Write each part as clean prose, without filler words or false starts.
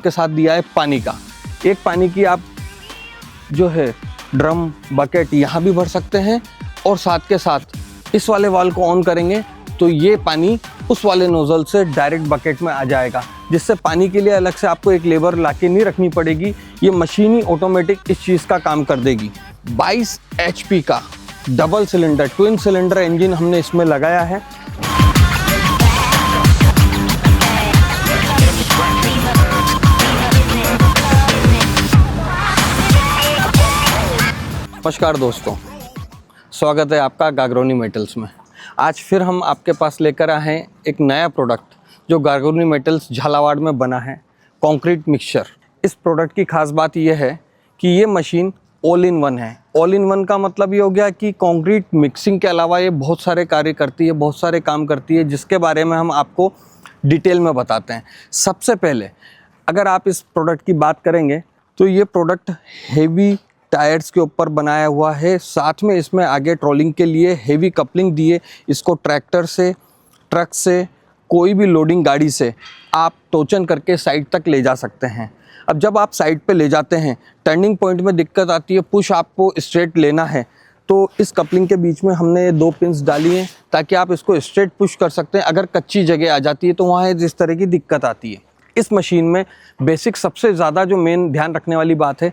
के साथ दिया है पानी का। एक पानी की आप जो है ड्रम बकेट यहाँ भी भर सकते हैं और साथ के साथ इस वाले वाल्व को ऑन करेंगे तो ये पानी उस वाले नोजल से डायरेक्ट बकेट में आ जाएगा, जिससे पानी के लिए अलग से आपको एक लेबर लाके नहीं रखनी पड़ेगी। ये मशीन ही ऑटोमेटिक इस चीज़ का काम कर देगी। 22 HP का double cylinder twin cylinder engine हमने इसमें लगाया है। नमस्कार दोस्तों, स्वागत है आपका गागरोनी मेटल्स में। आज फिर हम आपके पास लेकर आए हैं एक नया प्रोडक्ट जो गागरोनी मेटल्स झालावाड़ में बना है, कंक्रीट मिक्सचर। इस प्रोडक्ट की खास बात यह है कि ये मशीन ऑल इन वन है। ऑल इन वन का मतलब ये हो गया कि कंक्रीट मिक्सिंग के अलावा ये बहुत सारे कार्य करती है, बहुत सारे काम करती है, जिसके बारे में हम आपको डिटेल में बताते हैं। सबसे पहले अगर आप इस प्रोडक्ट की बात करेंगे तो ये प्रोडक्ट हेवी टायर्स के ऊपर बनाया हुआ है। साथ में इसमें आगे ट्रोलिंग के लिए हेवी कपलिंग दिए। इसको ट्रैक्टर से, ट्रक से, कोई भी लोडिंग गाड़ी से आप टोचन करके साइड तक ले जा सकते हैं। अब जब आप साइड पे ले जाते हैं, टर्निंग पॉइंट में दिक्कत आती है, पुश आपको स्ट्रेट लेना है, तो इस कपलिंग के बीच में हमने ये 2 पिन्स डाली हैं ताकि आप इसको स्ट्रेट पुश कर सकते हैं। अगर कच्ची जगह आ जाती है तो वहाँ जिस तरह की दिक्कत आती है। इस मशीन में बेसिक सबसे ज़्यादा जो मेन ध्यान रखने वाली बात है,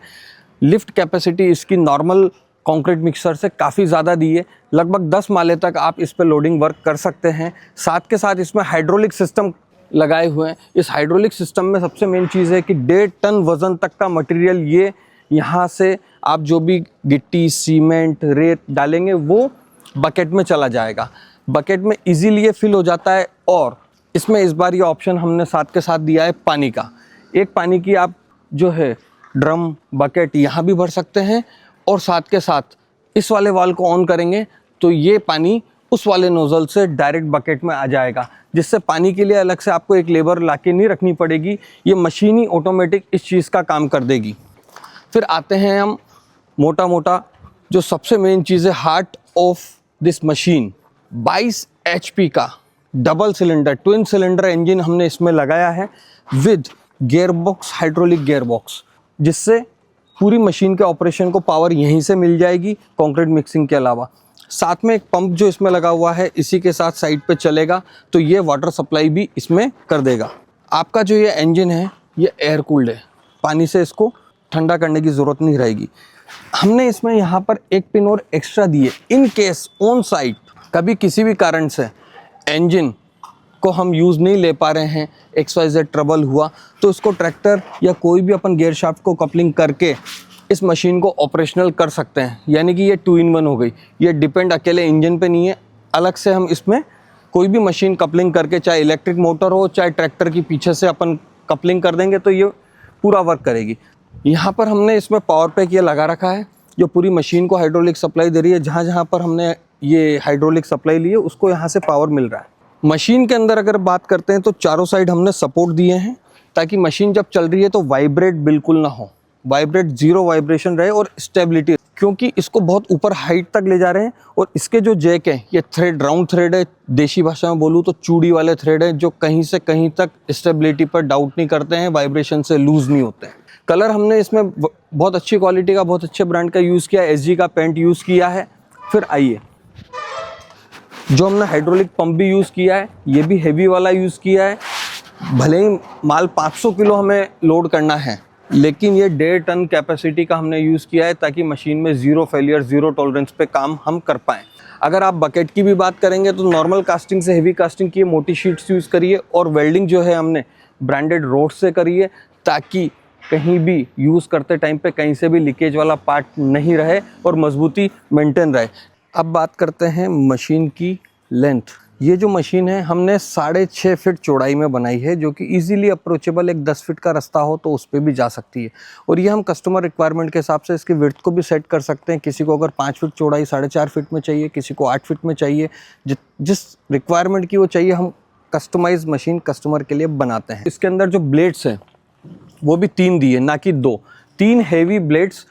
लिफ्ट कैपेसिटी इसकी नॉर्मल कंक्रीट मिक्सर से काफ़ी ज़्यादा दी है। लगभग 10 माले तक आप इस पर लोडिंग वर्क कर सकते हैं। साथ के साथ इसमें हाइड्रोलिक सिस्टम लगाए हुए हैं। इस हाइड्रोलिक सिस्टम में सबसे मेन चीज़ है कि 1.5 टन वज़न तक का मटेरियल ये यहाँ से आप जो भी गिट्टी, सीमेंट, रेत डालेंगे वो बकेट में चला जाएगा। बकेट में इजीली ये फिल हो जाता है। और इसमें इस बार ये ऑप्शन हमने साथ के साथ दिया है पानी का। एक पानी की आप जो है ड्रम बकेट यहाँ भी भर सकते हैं और साथ के साथ इस वाले वाल्व को ऑन करेंगे तो ये पानी उस वाले नोजल से डायरेक्ट बकेट में आ जाएगा, जिससे पानी के लिए अलग से आपको एक लेबर लाके नहीं रखनी पड़ेगी। ये मशीन ही ऑटोमेटिक इस चीज़ का काम कर देगी। फिर आते हैं हम मोटा मोटा जो सबसे मेन चीज़ है, heart of this machine 22 HP का double cylinder twin cylinder engine हमने इसमें लगाया है विद गियरबॉक्स, हाइड्रोलिक गियरबॉक्स, जिससे पूरी मशीन के ऑपरेशन को पावर यहीं से मिल जाएगी कंक्रीट मिक्सिंग के अलावा। साथ में एक पंप जो इसमें लगा हुआ है, इसी के साथ साइड पे चलेगा तो ये वाटर सप्लाई भी इसमें कर देगा। आपका जो ये इंजन है ये एयर कूल्ड है, पानी से इसको ठंडा करने की ज़रूरत नहीं रहेगी। हमने इसमें यहाँ पर एक पिन और एक्स्ट्रा दिए, इन केस ऑन साइट कभी किसी भी कारण से इंजन को हम यूज़ नहीं ले पा रहे हैं, XYZ ट्रबल हुआ, तो इसको ट्रैक्टर या कोई भी अपन गियर शाफ्ट को कपलिंग करके इस मशीन को ऑपरेशनल कर सकते हैं। यानी कि ये 2 in 1 हो गई। ये डिपेंड अकेले इंजन पे नहीं है, अलग से हम इसमें कोई भी मशीन कपलिंग करके, चाहे इलेक्ट्रिक मोटर हो चाहे ट्रैक्टर की पीछे से अपन कपलिंग कर देंगे तो ये पूरा वर्क करेगी। यहाँ पर हमने इसमें पावर पैक ये लगा रखा है जो पूरी मशीन को हाइड्रोलिक सप्लाई दे रही है। जहाँ जहाँ पर हमने ये हाइड्रोलिक सप्लाई ली है उसको यहाँ से पावर मिल रहा है। मशीन के अंदर अगर बात करते हैं तो चारों साइड हमने सपोर्ट दिए हैं ताकि मशीन जब चल रही है तो वाइब्रेट बिल्कुल ना हो, वाइब्रेट, जीरो वाइब्रेशन रहे और स्टेबिलिटी, क्योंकि इसको बहुत ऊपर हाइट तक ले जा रहे हैं। और इसके जो जैक है ये थ्रेड, राउंड थ्रेड है, देशी भाषा में बोलूँ तो चूड़ी वाले थ्रेड है, जो कहीं से कहीं तक स्टेबिलिटी पर डाउट नहीं करते हैं, वाइब्रेशन से लूज नहीं होते हैं। कलर हमने इसमें बहुत अच्छी क्वालिटी का, बहुत अच्छे ब्रांड का यूज़ किया, SG का पेंट यूज़ किया है। फिर आइए, जो हमने हाइड्रोलिक पंप भी यूज़ किया है, ये भी हेवी वाला यूज़ किया है। भले ही माल 500 किलो हमें लोड करना है, लेकिन ये 1.5 टन कैपेसिटी का हमने यूज़ किया है ताकि मशीन में ज़ीरो फेलियर, ज़ीरो टॉलरेंस पे काम हम कर पाएँ। अगर आप बकेट की भी बात करेंगे तो नॉर्मल कास्टिंग से हेवी कास्टिंग की मोटी शीट्स यूज़ करिए और वेल्डिंग जो है हमने ब्रांडेड रोड से करिए ताकि कहीं भी यूज़ करते टाइम पे कहीं से भी लीकेज वाला पार्ट नहीं रहे और मजबूती मेंटेन रहे। अब बात करते हैं मशीन की लेंथ। ये जो मशीन है हमने 6.5 फीट चौड़ाई में बनाई है, जो कि इजीली अप्रोचेबल, एक 10 फीट का रास्ता हो तो उस पर भी जा सकती है। और ये हम कस्टमर रिक्वायरमेंट के हिसाब से इसकी विड्थ को भी सेट कर सकते हैं। किसी को अगर 5 फीट चौड़ाई 4.5 फीट में चाहिए, किसी को 8 फीट में चाहिए, जिस रिक्वायरमेंट की वो चाहिए हम कस्टमाइज मशीन कस्टमर के लिए बनाते हैं। इसके अंदर जो ब्लेड्स हैं वो भी 3 दिए, ना कि 2। 3 हेवी ब्लेड्स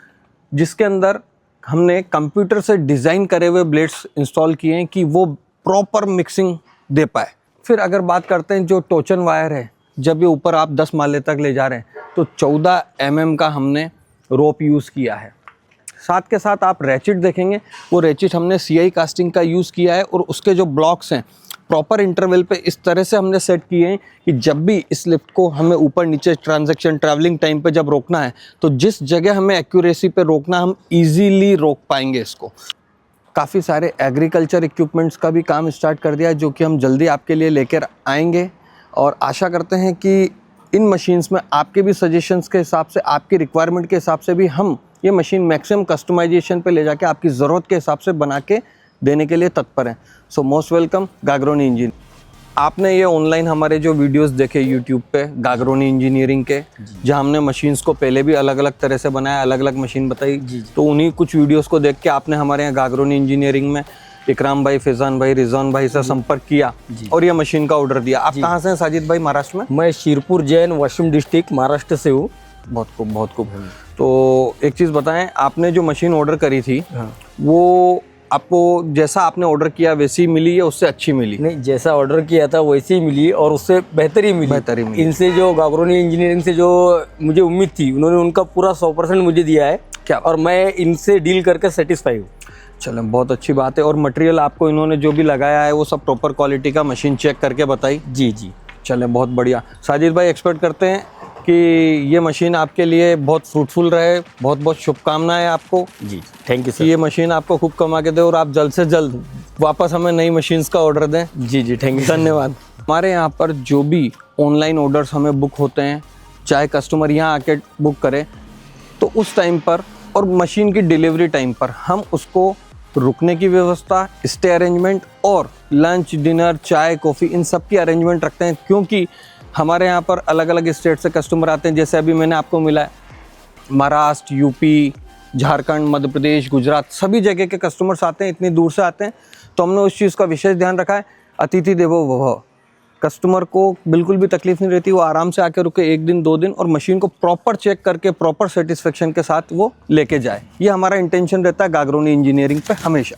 जिसके अंदर हमने कंप्यूटर से डिज़ाइन करे हुए ब्लेड्स इंस्टॉल किए हैं कि वो प्रॉपर मिक्सिंग दे पाए। फिर अगर बात करते हैं जो टोचन वायर है, जब ये ऊपर आप 10 माले तक ले जा रहे हैं तो 14 mm का हमने रोप यूज़ किया है। साथ के साथ आप रैचिट देखेंगे, वो रैचिट हमने CI कास्टिंग का यूज़ किया है और उसके जो ब्लॉक्स हैं प्रॉपर इंटरवल पे इस तरह से हमने सेट किए हैं कि जब भी इस लिफ्ट को हमें ऊपर नीचे ट्रांजैक्शन टाइम पे जब रोकना है तो जिस जगह हमें एक्यूरेसी पे रोकना हम इजीली रोक पाएंगे इसको। काफ़ी सारे एग्रीकल्चर इक्विपमेंट्स का भी काम स्टार्ट कर दिया है जो कि हम जल्दी आपके लिए लेकर आएंगे और आशा करते हैं कि इन मशीन्स में आपके भी सजेशंस के हिसाब से, आपकी रिक्वायरमेंट के हिसाब से भी हम ये मशीन मैक्सिमम कस्टमाइजेशन पे ले जाके आपकी ज़रूरत के हिसाब से बना के देने के लिए तत्पर हैं। So most welcome Gagroni engineering. आपने ये ऑनलाइन हमारे जो वीडियोस देखे यूट्यूब पे गागरोनी इंजीनियरिंग के, जहाँ हमने मशीन्स को पहले भी अलग अलग तरह से बनाया, अलग अलग मशीन बताई, तो उन्हीं कुछ वीडियोस को देख के आपने हमारे यहाँ गागरोनी इंजीनियरिंग में इकराम भाई, फैजान भाई, रिजवान भाई से संपर्क किया और ये मशीन का ऑर्डर दिया। आप कहाँ से हैं साजिद भाई? महाराष्ट्र में? मैं शिरपुर जैन वाशिम डिस्ट्रिक्ट महाराष्ट्र से हूँ। बहुत खूब, बहुत खूब। तो एक चीज़ बताएं, आपने जो मशीन ऑर्डर करी थी वो आपको जैसा आपने ऑर्डर किया वैसी मिली या उससे अच्छी मिली? नहीं, जैसा ऑर्डर किया था वैसी ही मिली और उससे बेहतर ही मिली। इनसे जो गागरोनी इंजीनियरिंग से जो मुझे उम्मीद थी उन्होंने उनका पूरा 100% मुझे दिया है क्या, और मैं इनसे डील करके सेटिस्फाई हूँ। चलो, बहुत अच्छी बात है। और मटेरियल आपको इन्होंने जो भी लगाया है वो सब प्रॉपर क्वालिटी का मशीन चेक करके बताई? जी जी। चले, बहुत बढ़िया। साजिद भाई, एक्सपेक्ट करते हैं कि ये मशीन आपके लिए बहुत फ्रूटफुल रहे। बहुत बहुत शुभकामनाएं आपको। जी, थैंक यू सर। ये मशीन आपको खूब कमा के दे और आप जल्द से जल्द वापस हमें नई मशीन्स का ऑर्डर दें। जी जी, थैंक यू, धन्यवाद। हमारे यहाँ पर जो भी ऑनलाइन ऑर्डर्स हमें बुक होते हैं, चाहे कस्टमर यहाँ आके बुक करे तो उस टाइम पर और मशीन की डिलीवरी टाइम पर हम उसको रुकने की व्यवस्था, स्टे अरेंजमेंट और लंच, डिनर, चाय, कॉफ़ी, इन सब की अरेंजमेंट रखते हैं, क्योंकि हमारे यहाँ पर अलग अलग स्टेट से कस्टमर आते हैं। जैसे अभी मैंने आपको मिला है महाराष्ट्र, यूपी, झारखंड, मध्य प्रदेश, गुजरात, सभी जगह के कस्टमर्स आते हैं, इतनी दूर से आते हैं। तो हमने उस चीज़ का विशेष ध्यान रखा है, अतिथि देवो भव। कस्टमर को बिल्कुल भी तकलीफ नहीं रहती, वो आराम से आके रुके 1 दिन 2 दिन और मशीन को प्रॉपर चेक करके प्रॉपर सेटिस्फेक्शन के साथ वो लेके जाए। ये हमारा इंटेंशन रहता है गागरोनी इंजीनियरिंग पे हमेशा।